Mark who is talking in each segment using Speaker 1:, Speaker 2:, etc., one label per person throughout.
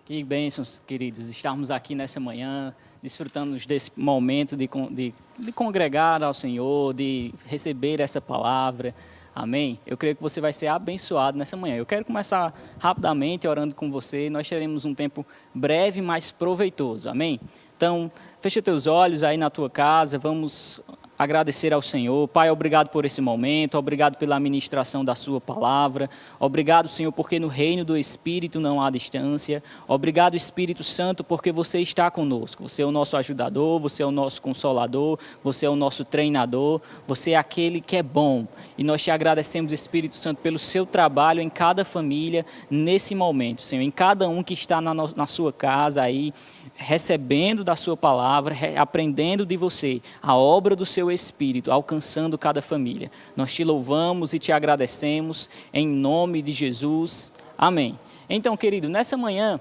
Speaker 1: Que bênçãos, queridos, estarmos aqui nessa manhã, desfrutando desse momento de congregar ao Senhor, de receber essa palavra. Amém? Eu creio que você vai ser abençoado nessa manhã. Eu quero começar rapidamente orando com você. Nós teremos um tempo breve, mas proveitoso. Amém? Então, fecha teus olhos aí na tua casa, vamos agradecer ao Senhor. Pai, obrigado por esse momento, obrigado pela ministração da sua palavra, obrigado, Senhor, porque no reino do Espírito não há distância, obrigado, Espírito Santo, porque você está conosco, você é o nosso ajudador, você é o nosso consolador, você é o nosso treinador, você é aquele que é bom, e nós te agradecemos, Espírito Santo, pelo seu trabalho em cada família, nesse momento, Senhor, em cada um que está na sua casa aí, recebendo da sua palavra, aprendendo de você, a obra do seu Espírito, alcançando cada família. Nós te louvamos e te agradecemos, em nome de Jesus. Amém. Então, querido, nessa manhã,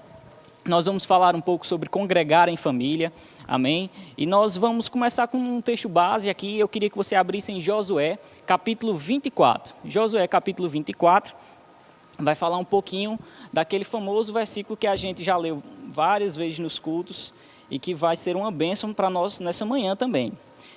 Speaker 1: nós vamos falar um pouco sobre congregar em família. Amém? E nós vamos começar com um texto base aqui. Eu queria que você abrisse em Josué, capítulo 24. Josué, capítulo 24. Vai falar um pouquinho daquele famoso versículo que a gente já leu várias vezes nos cultos e que vai ser uma bênção para nós nessa manhã também.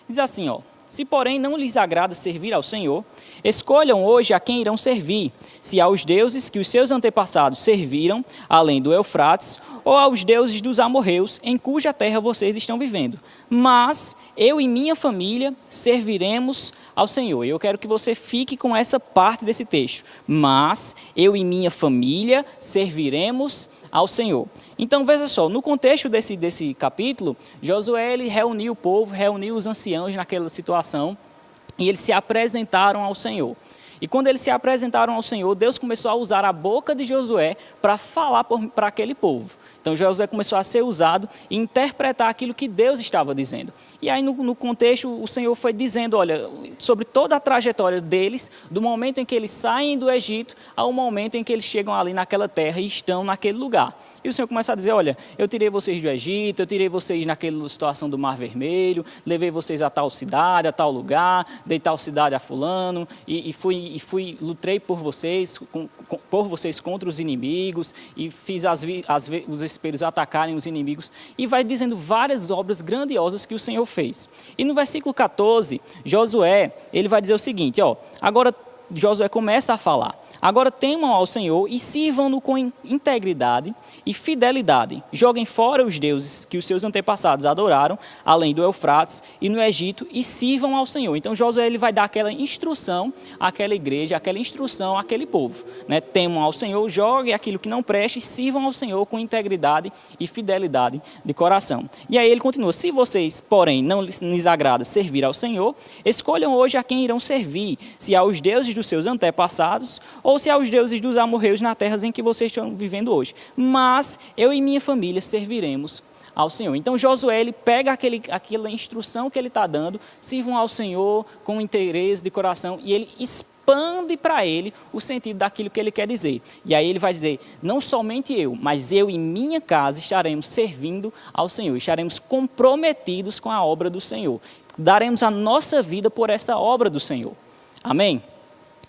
Speaker 1: Diz assim, ó: se porém não lhes agrada servir ao Senhor, escolham hoje a quem irão servir, se aos deuses que os seus antepassados serviram, além do Eufrates, ou aos deuses dos amorreus, em cuja terra vocês estão vivendo. Mas eu e minha família serviremos ao Senhor. E eu quero que você fique com essa parte desse texto. Mas eu e minha família serviremos ao Senhor. Então, veja só, no contexto desse capítulo, Josué ele reuniu o povo, reuniu os anciãos naquela situação, e eles se apresentaram ao Senhor. E quando eles se apresentaram ao Senhor, Deus começou a usar a boca de Josué para falar para aquele povo. Então Josué começou a ser usado e interpretar aquilo que Deus estava dizendo. E aí no contexto o Senhor foi dizendo, olha, sobre toda a trajetória deles, do momento em que eles saem do Egito ao momento em que eles chegam ali naquela terra e estão naquele lugar. E o Senhor começa a dizer, olha, eu tirei vocês do Egito, eu tirei vocês naquela situação do Mar Vermelho, levei vocês a tal cidade, a tal lugar, dei tal cidade a fulano, lutei por vocês contra os inimigos, e fiz os espelhos atacarem os inimigos, e vai dizendo várias obras grandiosas que o Senhor fez. E no versículo 14, Josué, ele vai dizer o seguinte, ó, agora Josué começa a falar: agora temam ao Senhor e sirvam-no com integridade e fidelidade. Joguem fora os deuses que os seus antepassados adoraram, além do Eufrates e no Egito, e sirvam ao Senhor. Então Josué ele vai dar aquela instrução àquela igreja, aquela instrução àquele povo, né? Temam ao Senhor, joguem aquilo que não preste e sirvam ao Senhor com integridade e fidelidade de coração. E aí ele continua: se vocês, porém, não lhes agrada servir ao Senhor, escolham hoje a quem irão servir, se aos deuses dos seus antepassados, ou se aos deuses dos amorreus na terra em que vocês estão vivendo hoje. Mas eu e minha família serviremos ao Senhor. Então Josué ele pega aquela instrução que ele está dando, sirvam ao Senhor com interesse de coração, e ele expande para ele o sentido daquilo que ele quer dizer. E aí ele vai dizer, não somente eu, mas eu e minha casa estaremos servindo ao Senhor, estaremos comprometidos com a obra do Senhor. Daremos a nossa vida por essa obra do Senhor. Amém?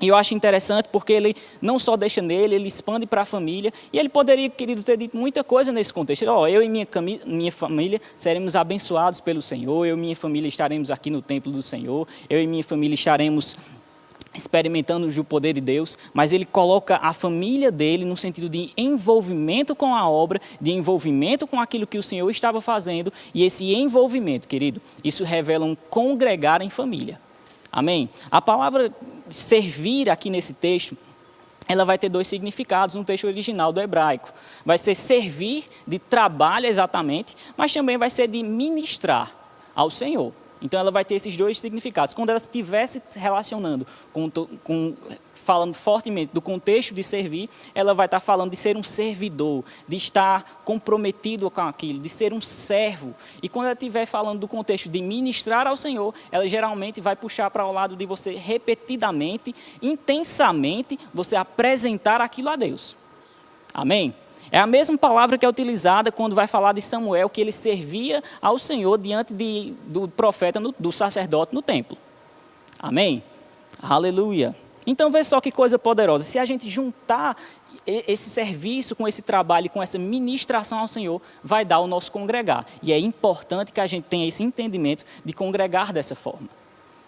Speaker 1: E eu acho interessante porque ele não só deixa nele, ele expande para a família. E ele poderia, querido, ter dito muita coisa nesse contexto. Eu e minha família seremos abençoados pelo Senhor. Eu e minha família estaremos aqui no templo do Senhor. Eu e minha família estaremos experimentando o poder de Deus. Mas ele coloca a família dele no sentido de envolvimento com a obra, de envolvimento com aquilo que o Senhor estava fazendo. E esse envolvimento, querido, isso revela um congregar em família. Amém? A palavra servir aqui nesse texto, ela vai ter dois significados no texto original do hebraico. Vai ser servir de trabalho exatamente, mas também vai ser de ministrar ao Senhor. Então ela vai ter esses dois significados. Quando ela estiver se relacionando falando fortemente do contexto de servir, ela vai estar falando de ser um servidor, de estar comprometido com aquilo, de ser um servo. E quando ela estiver falando do contexto de ministrar ao Senhor, ela geralmente vai puxar para o lado de você repetidamente, intensamente, você apresentar aquilo a Deus. Amém? É a mesma palavra que é utilizada quando vai falar de Samuel, que ele servia ao Senhor diante do profeta, do sacerdote no templo. Amém? Aleluia. Então, vê só que coisa poderosa. Se a gente juntar esse serviço, com esse trabalho, com essa ministração ao Senhor, vai dar o nosso congregar. E é importante que a gente tenha esse entendimento de congregar dessa forma.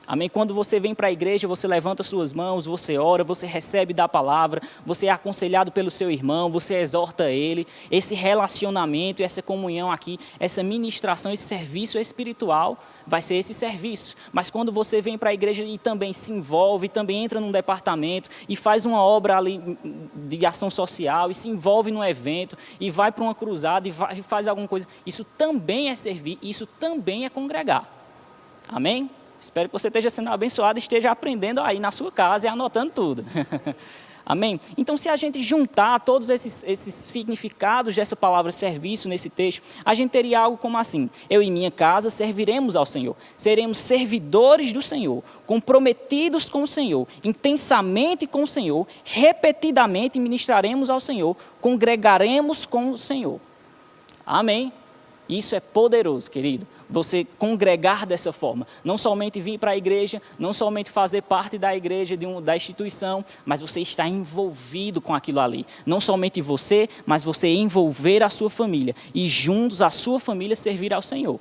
Speaker 1: Amém? Quando você vem para a igreja, você levanta suas mãos, você ora, você recebe da palavra, você é aconselhado pelo seu irmão, você exorta ele. Esse relacionamento, essa comunhão aqui, essa ministração, esse serviço espiritual, vai ser esse serviço. Mas quando você vem para a igreja e também se envolve, também entra num departamento e faz uma obra ali de ação social, e se envolve num evento, e vai para uma cruzada e faz alguma coisa, isso também é servir, isso também é congregar. Amém? Espero que você esteja sendo abençoado e esteja aprendendo aí na sua casa e anotando tudo. Amém? Então, se a gente juntar todos esses significados dessa palavra serviço nesse texto, a gente teria algo como assim: eu e minha casa serviremos ao Senhor, seremos servidores do Senhor, comprometidos com o Senhor, intensamente com o Senhor, repetidamente ministraremos ao Senhor, congregaremos com o Senhor. Amém? Isso é poderoso, querido. Você congregar dessa forma, não somente vir para a igreja, não somente fazer parte da igreja, da instituição, mas você está envolvido com aquilo ali. Não somente você, mas você envolver a sua família e juntos a sua família servir ao Senhor.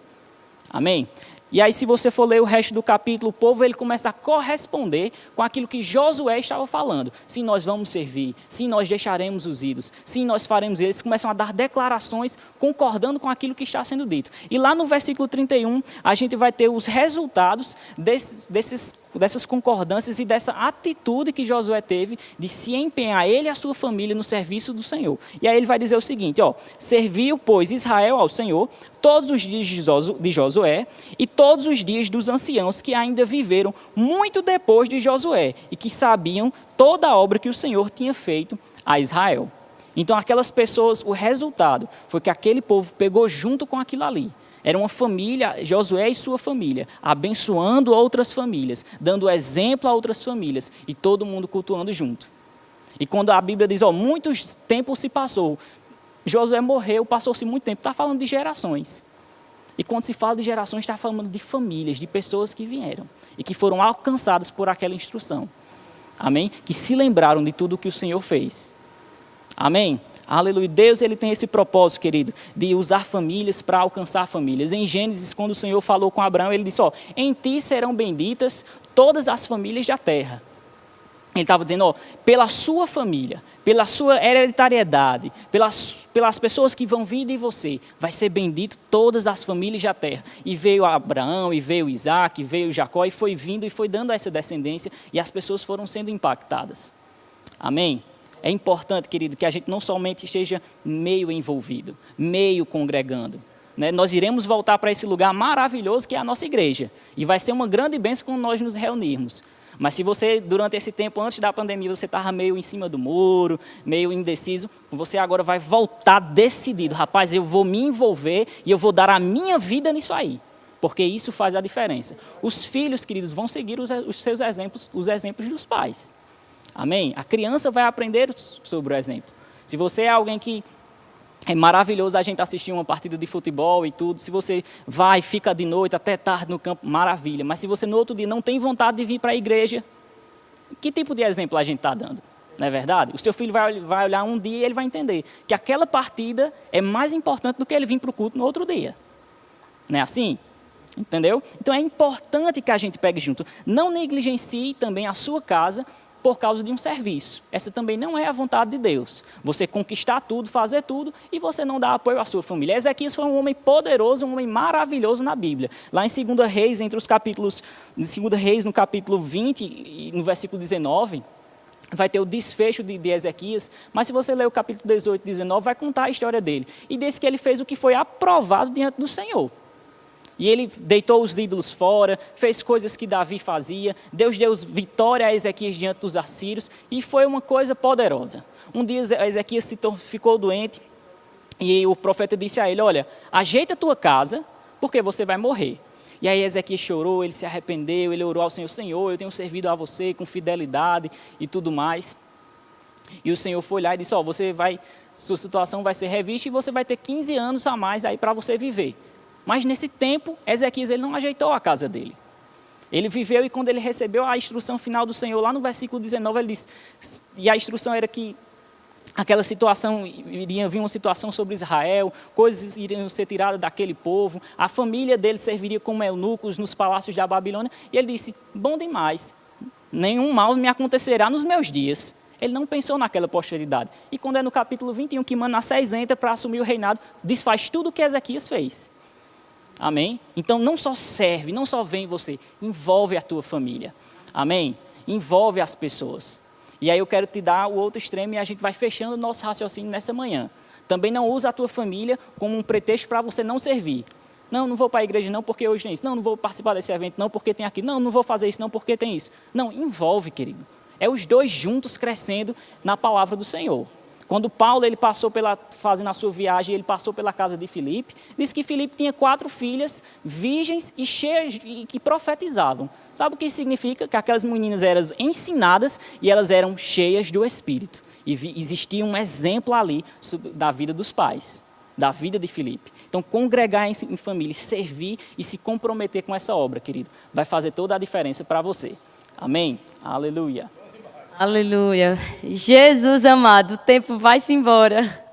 Speaker 1: Amém? E aí, se você for ler o resto do capítulo, o povo ele começa a corresponder com aquilo que Josué estava falando. Sim, nós vamos servir. Sim, nós deixaremos os ídolos. Sim, nós faremos. Eles começam a dar declarações concordando com aquilo que está sendo dito. E lá no versículo 31, a gente vai ter os resultados dessas concordâncias e dessa atitude que Josué teve de se empenhar, ele e a sua família, no serviço do Senhor. E aí ele vai dizer o seguinte, serviu, pois, Israel ao Senhor todos os dias de Josué e todos os dias dos anciãos que ainda viveram muito depois de Josué e que sabiam toda a obra que o Senhor tinha feito a Israel. Então, aquelas pessoas, o resultado foi que aquele povo pegou junto com aquilo ali. Era uma família, Josué e sua família, abençoando outras famílias, dando exemplo a outras famílias e todo mundo cultuando junto. E quando a Bíblia diz, muito tempo se passou, Josué morreu, passou-se muito tempo, está falando de gerações. E quando se fala de gerações, está falando de famílias, de pessoas que vieram e que foram alcançadas por aquela instrução. Amém? Que se lembraram de tudo o que o Senhor fez. Amém? Aleluia. Deus ele tem esse propósito, querido, de usar famílias para alcançar famílias. Em Gênesis, quando o Senhor falou com Abraão, ele disse, em ti serão benditas todas as famílias da terra. Ele estava dizendo, pela sua família, pela sua hereditariedade, pelas pessoas que vão vir de você, vai ser bendito todas as famílias da terra. E veio Abraão, e veio Isaac, e veio Jacó, e foi vindo e foi dando essa descendência, e as pessoas foram sendo impactadas. Amém? É importante, querido, que a gente não somente esteja meio envolvido, meio congregando. Né? Nós iremos voltar para esse lugar maravilhoso que é a nossa igreja. E vai ser uma grande bênção quando nós nos reunirmos. Mas se você, durante esse tempo, antes da pandemia, você estava meio em cima do muro, meio indeciso, você agora vai voltar decidido. Rapaz, eu vou me envolver e eu vou dar a minha vida nisso aí. Porque isso faz a diferença. Os filhos, queridos, vão seguir os seus exemplos, os exemplos dos pais. Amém? A criança vai aprender sobre o exemplo. Se você é alguém que é maravilhoso a gente assistir uma partida de futebol e tudo, se você vai, fica de noite até tarde no campo, maravilha. Mas se você no outro dia não tem vontade de vir para a igreja, que tipo de exemplo a gente está dando? Não é verdade? O seu filho vai olhar um dia e ele vai entender que aquela partida é mais importante do que ele vir para o culto no outro dia. Não é assim? Entendeu? Então é importante que a gente pegue junto. Não negligencie também a sua casa por causa de um serviço. Essa também não é a vontade de Deus. Você conquistar tudo, fazer tudo, e você não dá apoio à sua família. Ezequias foi um homem poderoso, um homem maravilhoso na Bíblia. Lá em 2 Reis, entre os capítulos, em 2 Reis, no capítulo 20 e no versículo 19, vai ter o desfecho de Ezequias, mas se você ler o capítulo 18 e 19, vai contar a história dele. E disse que ele fez o que foi aprovado diante do Senhor. E ele deitou os ídolos fora, fez coisas que Davi fazia, Deus deu vitória a Ezequias diante dos assírios, e foi uma coisa poderosa. Um dia Ezequias ficou doente, e o profeta disse a ele, olha, ajeita a tua casa, porque você vai morrer. E aí Ezequias chorou, ele se arrependeu, ele orou ao Senhor, Senhor, eu tenho servido a você com fidelidade e tudo mais. E o Senhor foi lá e disse, sua situação vai ser revista e você vai ter 15 anos a mais aí para você viver. Mas nesse tempo, Ezequias ele não ajeitou a casa dele. Ele viveu e quando ele recebeu a instrução final do Senhor, lá no versículo 19, ele disse, e a instrução era que aquela situação, iria vir uma situação sobre Israel, coisas iriam ser tiradas daquele povo, a família dele serviria como eunucos nos palácios da Babilônia, e ele disse, bom demais, nenhum mal me acontecerá nos meus dias. Ele não pensou naquela posteridade. E quando é no capítulo 21 que Manassés entra para assumir o reinado, desfaz tudo o que Ezequias fez. Amém? Então não só serve, não só vem você, envolve a tua família. Amém? Envolve as pessoas. E aí eu quero te dar o outro extremo e a gente vai fechando o nosso raciocínio nessa manhã. Também não usa a tua família como um pretexto para você não servir. Não, não vou para a igreja não porque hoje tem isso. Não, não vou participar desse evento não porque tem aquilo. Não, não vou fazer isso não porque tem isso. Não, envolve, querido. É os dois juntos crescendo na palavra do Senhor. Quando Paulo ele passou fazendo a sua viagem, ele passou pela casa de Filipe, disse que Filipe tinha 4 filhas virgens e cheias e que profetizavam. Sabe o que isso significa? Que aquelas meninas eram ensinadas e elas eram cheias do Espírito. E existia um exemplo ali da vida dos pais, da vida de Filipe. Então, congregar em família, servir e se comprometer com essa obra, querido, vai fazer toda a diferença para você. Amém? Aleluia.
Speaker 2: Aleluia. Jesus amado, o tempo vai-se embora.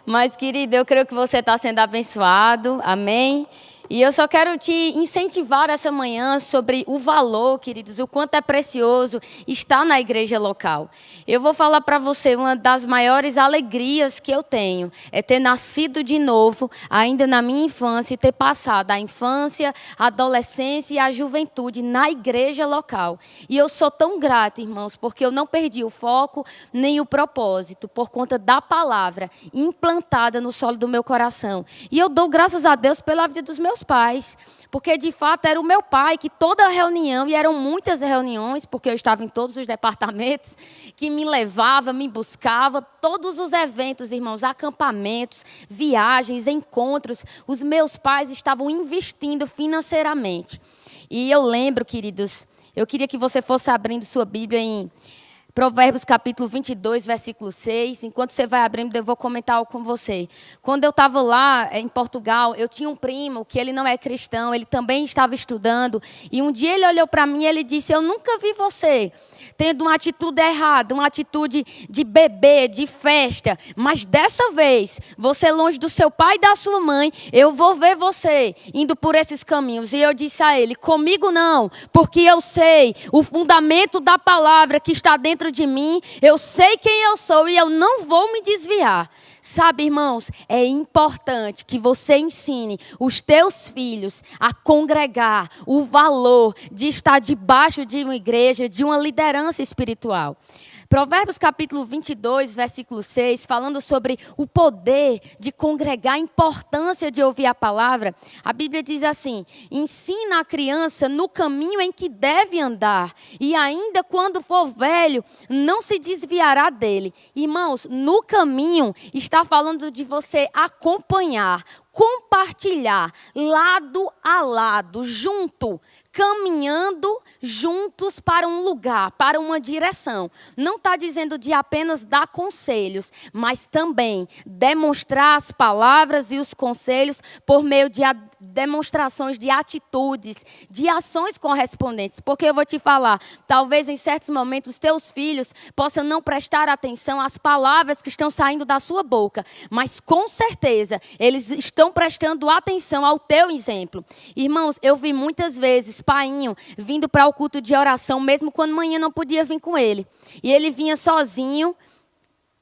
Speaker 2: Mas, querido, eu creio que você está sendo abençoado. Amém? E eu só quero te incentivar essa manhã sobre o valor, queridos, o quanto é precioso estar na igreja local. Eu vou falar para você, uma das maiores alegrias que eu tenho é ter nascido de novo, ainda na minha infância, e ter passado a infância, a adolescência e a juventude na igreja local. E eu sou tão grata, irmãos, porque eu não perdi o foco nem o propósito, por conta da palavra implantada no solo do meu coração. E eu dou graças a Deus pela vida dos meus pais, porque de fato era o meu pai que toda reunião, e eram muitas reuniões, porque eu estava em todos os departamentos, que me levava, me buscava, todos os eventos, irmãos, acampamentos, viagens, encontros, os meus pais estavam investindo financeiramente. E eu lembro, queridos, eu queria que você fosse abrindo sua Bíblia em Provérbios capítulo 22, versículo 6. Enquanto você vai abrindo, eu vou comentar algo com você. Quando eu estava lá em Portugal, eu tinha um primo que ele não é cristão, ele também estava estudando. E um dia ele olhou para mim e ele disse, eu nunca vi você tendo uma atitude errada, uma atitude de bebê, de festa. Mas dessa vez, você longe do seu pai e da sua mãe, eu vou ver você indo por esses caminhos. E eu disse a ele, comigo não, porque eu sei o fundamento da palavra que está dentro de mim, eu sei quem eu sou e eu não vou me desviar. Sabe, irmãos, é importante que você ensine os teus filhos a congregar o valor de estar debaixo de uma igreja, de uma liderança espiritual. Provérbios capítulo 22, versículo 6, falando sobre o poder de congregar, a importância de ouvir a palavra, a Bíblia diz assim, ensina a criança no caminho em que deve andar, e ainda quando for velho, não se desviará dele. Irmãos, no caminho está falando de você acompanhar, compartilhar, lado a lado, junto, caminhando juntos para um lugar, para uma direção. Não está dizendo de apenas dar conselhos, mas também demonstrar as palavras e os conselhos por meio de demonstrações de atitudes, de ações correspondentes. Porque eu vou te falar, talvez em certos momentos teus filhos possam não prestar atenção às palavras que estão saindo da sua boca, mas com certeza eles estão prestando atenção ao teu exemplo. Irmãos, eu vi muitas vezes painho vindo para o culto de oração, mesmo quando manhã não podia vir com ele. E ele vinha sozinho,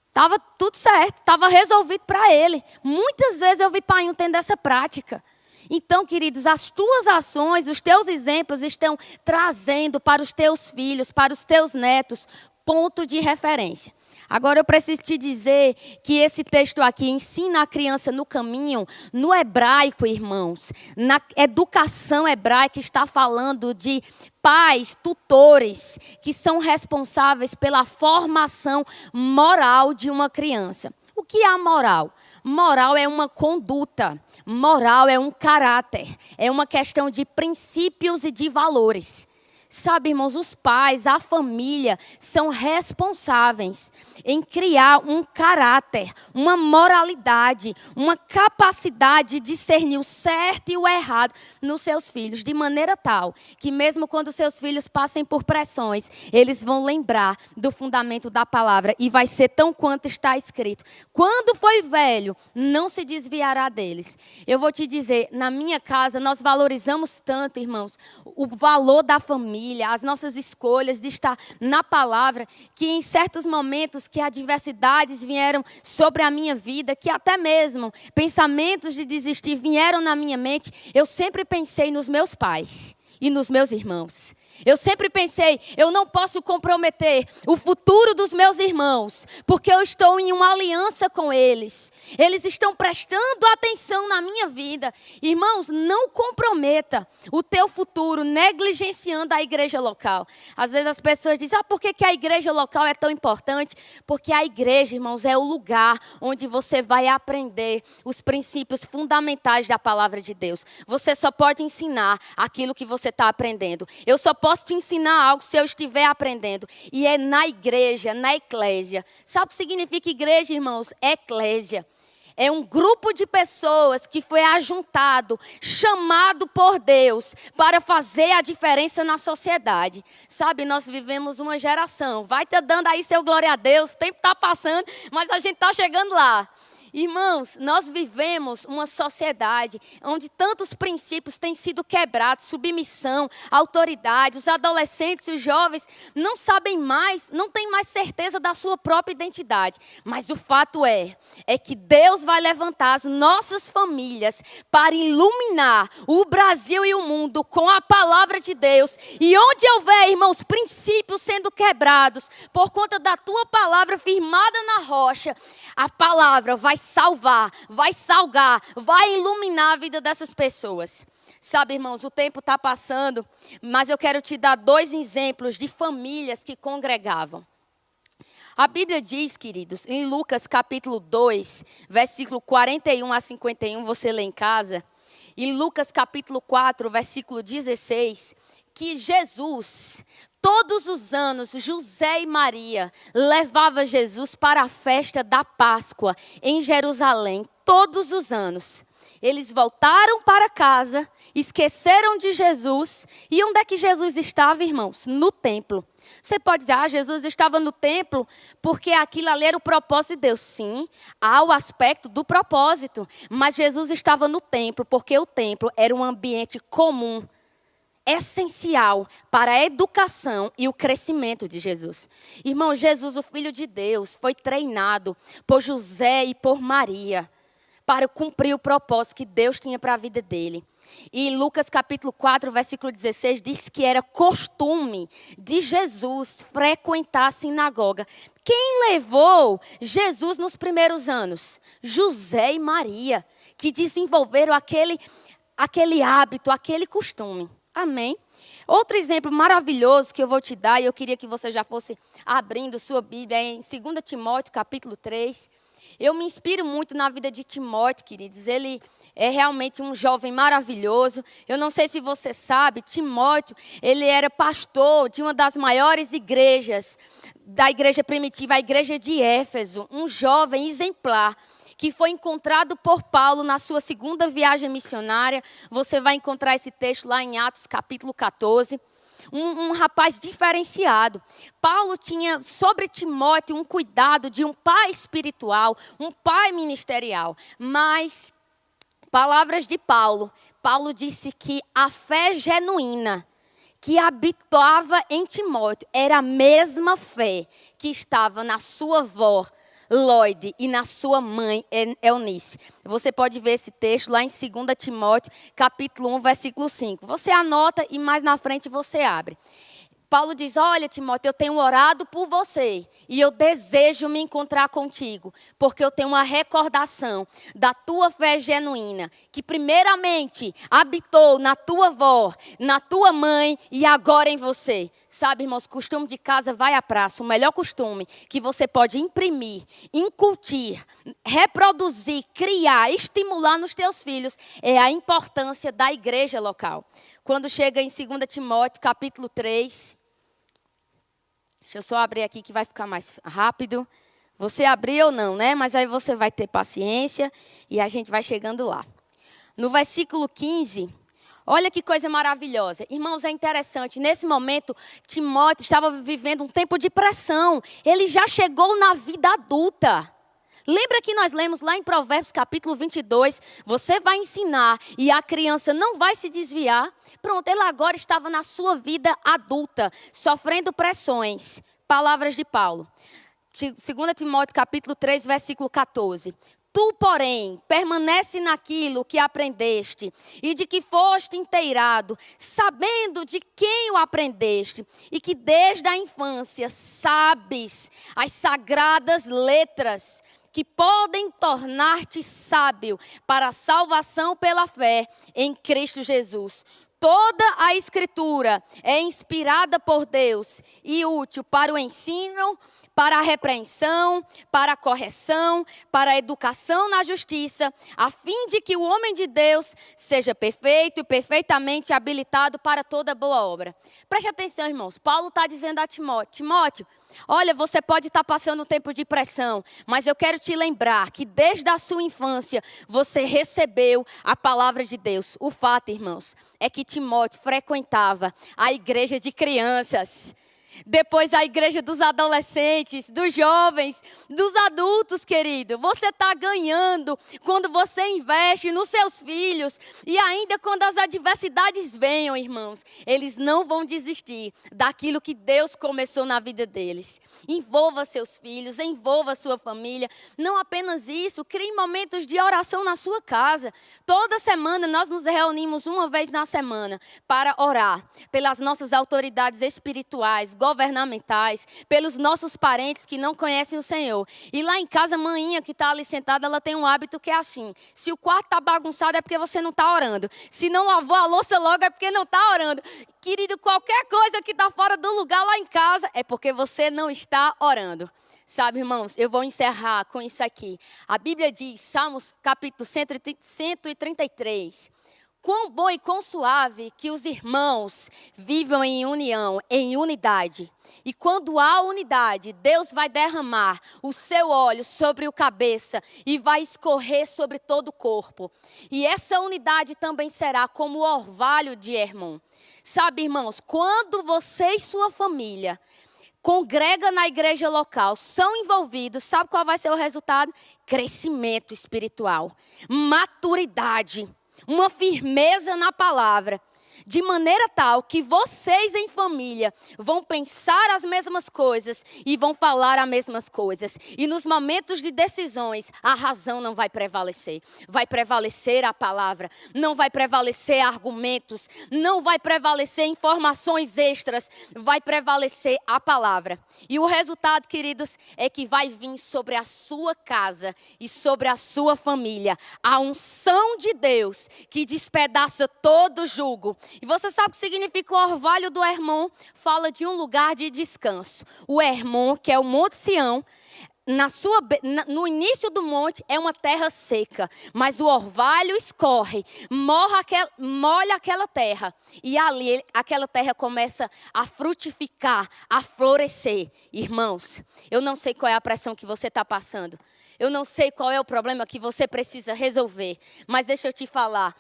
Speaker 2: estava tudo certo, estava resolvido para ele. Muitas vezes eu vi painho tendo essa prática. Então, queridos, as tuas ações, os teus exemplos estão trazendo para os teus filhos, para os teus netos, ponto de referência. Agora eu preciso te dizer que esse texto aqui ensina a criança no caminho, no hebraico, irmãos. Na educação hebraica está falando de pais, tutores, que são responsáveis pela formação moral de uma criança. O que é a moral? Moral é uma conduta, moral é um caráter, é uma questão de princípios e de valores. Sabe, irmãos, os pais, a família são responsáveis em criar um caráter, uma moralidade, uma capacidade de discernir o certo e o errado nos seus filhos, de maneira tal que mesmo quando seus filhos passem por pressões, eles vão lembrar do fundamento da palavra e vai ser tão quanto está escrito. Quando foi velho, não se desviará deles. Eu vou te dizer, na minha casa nós valorizamos tanto, irmãos, o valor da família, as nossas escolhas de estar na palavra, que em certos momentos que adversidades vieram sobre a minha vida, que até mesmo pensamentos de desistir vieram na minha mente, eu sempre pensei nos meus pais e nos meus irmãos. Eu sempre pensei, eu não posso comprometer o futuro dos meus irmãos, porque eu estou em uma aliança com eles. Eles estão prestando atenção na minha vida. Irmãos, não comprometa o teu futuro negligenciando a igreja local. Às vezes as pessoas dizem, por que a igreja local é tão importante? Porque a igreja, irmãos, é o lugar onde você vai aprender os princípios fundamentais da palavra de Deus. Você só pode ensinar aquilo que você está aprendendo. Eu só posso te ensinar algo se eu estiver aprendendo. E é na igreja, na eclésia. Sabe o que significa igreja, irmãos? Eclésia. É um grupo de pessoas que foi ajuntado, chamado por Deus para fazer a diferença na sociedade. Sabe, nós vivemos uma geração. Vai te dando aí seu glória a Deus, o tempo está passando, mas a gente está chegando lá. Irmãos, nós vivemos uma sociedade onde tantos princípios têm sido quebrados, submissão, autoridade. Os adolescentes e os jovens não sabem mais, não têm mais certeza da sua própria identidade. Mas o fato é que Deus vai levantar as nossas famílias para iluminar o Brasil e o mundo com a palavra de Deus. E onde houver, irmãos, princípios sendo quebrados por conta da tua palavra firmada na rocha, a palavra vai salvar, vai salgar, vai iluminar a vida dessas pessoas. Sabe, irmãos, o tempo está passando, mas eu quero te dar 2 exemplos de famílias que congregavam. A Bíblia diz, queridos, em Lucas capítulo 2, versículo 41 a 51, você lê em casa. E Lucas capítulo 4, versículo 16, que Jesus, todos os anos, José e Maria levavam Jesus para a festa da Páscoa em Jerusalém, todos os anos. Eles voltaram para casa, esqueceram de Jesus. E onde é que Jesus estava, irmãos? No templo. Você pode dizer, Jesus estava no templo porque aquilo ali era o propósito de Deus. Sim, há o aspecto do propósito. Mas Jesus estava no templo porque o templo era um ambiente comum, essencial para a educação e o crescimento de Jesus. Irmão, Jesus, o Filho de Deus, foi treinado por José e por Maria para cumprir o propósito que Deus tinha para a vida dele. E Lucas capítulo 4, versículo 16, diz que era costume de Jesus frequentar a sinagoga. Quem levou Jesus nos primeiros anos? José e Maria, que desenvolveram aquele hábito, aquele costume. Amém? Outro exemplo maravilhoso que eu vou te dar, e eu queria que você já fosse abrindo sua Bíblia, é em 2 Timóteo, capítulo 3. Eu me inspiro muito na vida de Timóteo, queridos. Ele é realmente um jovem maravilhoso. Eu não sei se você sabe, Timóteo, ele era pastor de uma das maiores igrejas da igreja primitiva, a igreja de Éfeso. Um jovem exemplar, que foi encontrado por Paulo na sua segunda viagem missionária. Você vai encontrar esse texto lá em Atos, capítulo 14. Um rapaz diferenciado. Paulo tinha sobre Timóteo um cuidado de um pai espiritual, um pai ministerial. Mas, palavras de Paulo, Paulo disse que a fé genuína que habitava em Timóteo era a mesma fé que estava na sua avó, Lloyd, e na sua mãe, Eunice. Você pode ver esse texto lá em 2 Timóteo, capítulo 1, versículo 5. Você anota e mais na frente você abre. Paulo diz, olha, Timóteo, eu tenho orado por você e eu desejo me encontrar contigo, porque eu tenho uma recordação da tua fé genuína, que primeiramente habitou na tua avó, na tua mãe e agora em você. Sabe, irmãos, costume de casa vai à praça. O melhor costume que você pode imprimir, incutir, reproduzir, criar, estimular nos teus filhos é a importância da igreja local. quando chega em 2 Timóteo, capítulo 3. Deixa eu só abrir aqui que vai ficar mais rápido. Você abriu ou não, né? Mas aí você vai ter paciência e a gente vai chegando lá. No versículo 15, olha que coisa maravilhosa. Irmãos, é interessante. Nesse momento, Timóteo estava vivendo um tempo de pressão. Ele já chegou na vida adulta. Lembra que nós lemos lá em Provérbios capítulo 22, você vai ensinar e a criança não vai se desviar. Pronto, ele agora estava na sua vida adulta, sofrendo pressões. Palavras de Paulo. 2 Timóteo capítulo 3, versículo 14. Tu, porém, permanece naquilo que aprendeste e de que foste inteirado, sabendo de quem o aprendeste e que desde a infância sabes as sagradas letras que podem tornar-te sábio para a salvação pela fé em Cristo Jesus. Toda a Escritura é inspirada por Deus e útil para o ensino, para a repreensão, para a correção, para a educação na justiça, a fim de que o homem de Deus seja perfeito e perfeitamente habilitado para toda boa obra. Preste atenção, irmãos. Paulo está dizendo a Timóteo: Timóteo, olha, você pode estar passando um tempo de pressão, mas eu quero te lembrar que desde a sua infância você recebeu a palavra de Deus. O fato, irmãos, é que Timóteo frequentava a igreja de crianças. Depois a igreja dos adolescentes, dos jovens, dos adultos, querido. Você está ganhando quando você investe nos seus filhos. E ainda quando as adversidades venham, irmãos, eles não vão desistir daquilo que Deus começou na vida deles. Envolva seus filhos, envolva sua família. Não apenas isso, crie momentos de oração na sua casa. Toda semana nós nos reunimos uma vez na semana para orar pelas nossas autoridades espirituais, governamentais, pelos nossos parentes que não conhecem o Senhor. E lá em casa, a maninha que está ali sentada, ela tem um hábito que é assim: se o quarto está bagunçado é porque você não está orando. Se não lavou a louça logo é porque não está orando. Querido, qualquer coisa que está fora do lugar lá em casa é porque você não está orando. Sabe, irmãos, eu vou encerrar com isso aqui. A Bíblia diz, Salmos capítulo 133... Quão bom e quão suave que os irmãos vivam em união, em unidade. E quando há unidade, Deus vai derramar o seu óleo sobre o cabeça e vai escorrer sobre todo o corpo. E essa unidade também será como o orvalho de Hermon. Sabe, irmãos, quando você e sua família congrega na igreja local, são envolvidos, sabe qual vai ser o resultado? Crescimento espiritual, maturidade, uma firmeza na palavra, de maneira tal que vocês em família vão pensar as mesmas coisas e vão falar as mesmas coisas. E nos momentos de decisões, a razão não vai prevalecer. Vai prevalecer a palavra, não vai prevalecer argumentos, não vai prevalecer informações extras, vai prevalecer a palavra. E o resultado, queridos, é que vai vir sobre a sua casa e sobre a sua família a unção de Deus que despedaça todo jugo. E você sabe o que significa o orvalho do Hermon? Fala de um lugar de descanso. O Hermon, que é o Monte Sião, no início do monte é uma terra seca, mas o orvalho escorre, molha aquela terra. E ali aquela terra começa a frutificar, a florescer. Irmãos, eu não sei qual é a pressão que você está passando. Eu não sei qual é o problema que você precisa resolver, mas deixa eu te falar,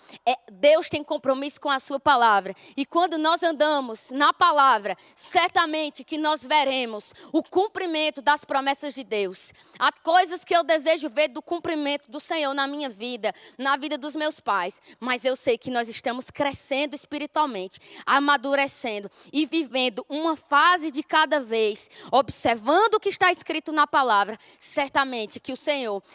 Speaker 2: Deus tem compromisso com a sua palavra. E quando nós andamos na palavra, certamente que nós veremos o cumprimento das promessas de Deus. Há coisas que eu desejo ver do cumprimento do Senhor na minha vida, na vida dos meus pais. Mas eu sei que nós estamos crescendo espiritualmente, amadurecendo e vivendo uma fase de cada vez, observando o que está escrito na palavra. Certamente que o Senhor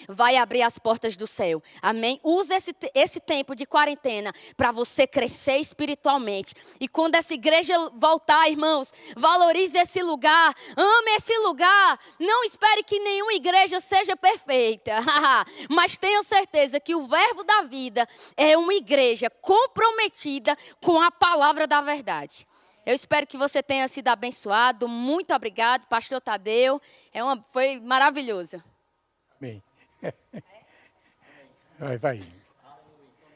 Speaker 2: vai abrir as portas do céu. Amém? Use esse tempo de quarentena para você crescer espiritualmente. E quando essa igreja voltar, irmãos, valorize esse lugar, ame esse lugar. Não espere que nenhuma igreja seja perfeita. Mas tenho certeza que o Verbo da Vida é uma igreja comprometida com a palavra da verdade. Eu espero que você tenha sido abençoado. Muito obrigado, pastor Tadeu. Foi maravilhoso.
Speaker 3: Amém. Vai.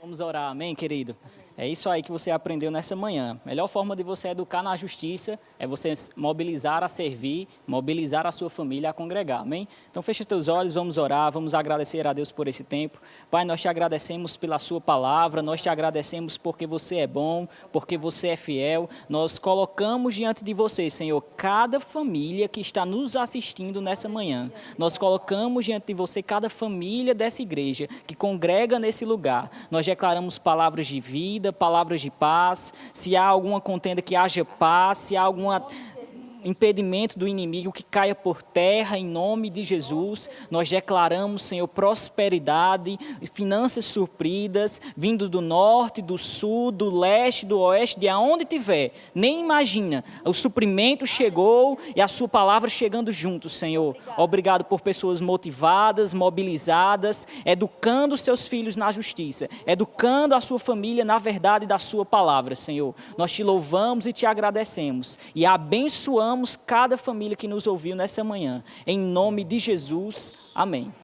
Speaker 1: Vamos orar, amém, querido? É isso aí que você aprendeu nessa manhã. A melhor forma de você educar na justiça é você mobilizar a servir, mobilizar a sua família a congregar, amém? Então fecha teus olhos, vamos orar, vamos agradecer a Deus por esse tempo. Pai, nós te agradecemos pela sua palavra, nós te agradecemos porque você é bom, porque você é fiel. Nós colocamos diante de você, Senhor, cada família que está nos assistindo nessa manhã. Nós colocamos diante de você cada família dessa igreja que congrega nesse lugar. Nós declaramos palavras de vida, palavras de paz. Se há alguma contenda, que haja paz. Se há algum impedimento do inimigo, que caia por terra em nome de Jesus. Nós declaramos, Senhor, prosperidade, finanças supridas, vindo do norte, do sul, do leste, do oeste, de aonde tiver. Nem imagina, o suprimento chegou e a sua palavra chegando junto, Senhor. Obrigado por pessoas motivadas, mobilizadas, educando os seus filhos na justiça, educando a sua família na verdade da sua palavra, Senhor. Nós te louvamos e te agradecemos e abençoamos cada família que nos ouviu nessa manhã. Em nome de Jesus, amém.